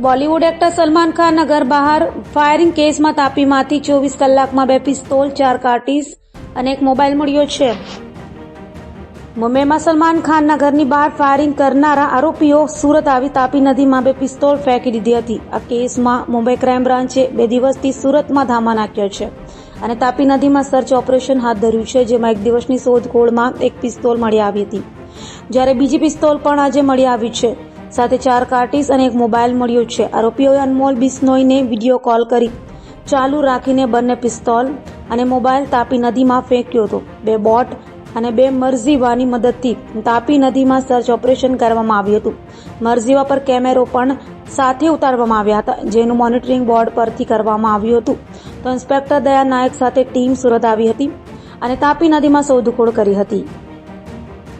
Bollywood actor Salman ખાનના ઘર બહાર ફાયરિંગ કેસમાં તાપીમાંથી 24 કલાકમાં 2 પિસ્તોલ, 4 કાર્ટીઝ અને 1 મોબાઈલ મળ્યો છે. મુંબઈમાં સલમાન ખાનના ઘરની બહાર ફાયરિંગ કરનારા આરોપીઓ સુરત આવી તાપી નદીમાં 2 પિસ્તોલ ફેંકી દીધી હતી. આ કેસમાં મુંબઈ ક્રાઇમ બ્રાન્ચે 2 દિવસથી સુરતમાં ધામા નાખ્યો છે અને તાપી નદીમાં સર્ચ ઓપરેશન હાથ ધર્યું છે, જેમાં 1 દિવસની શોધખોળમાં 1 પિસ્તોલ મળી આવી હતી, જ્યારે બીજી પિસ્તોલ પણ આજે મળી આવી છે. સાથે 4 કાર્ટીઝ અને 1 મોબાઈલ મળ્યો છે. આરોપીઓએ અનમોલ બિશ્નોઈને વિડીયો કોલ કરી ચાલુ રાખીને બંને પિસ્તોલ અને મોબાઈલ તાપી નદીમાં ફેંક્યો હતો. 2 બોટ અને 2 મરઝીવાની મદદથી તાપી નદીમાં સર્ચ ઓપરેશન કરવામાં આવ્યું હતું. મરઝીવા પર કેમેરો પણ સાથે ઉતારવામાં આવ્યા હતા, જેનું મોનિટરિંગ બોર્ડ પરથી કરવામાં આવ્યું હતું. તો ઇન્સ્પેક્ટર દયા નાયક સાથે ટીમ સુરત આવી હતી અને તાપી નદીમાં શોધખોળ કરી હતી.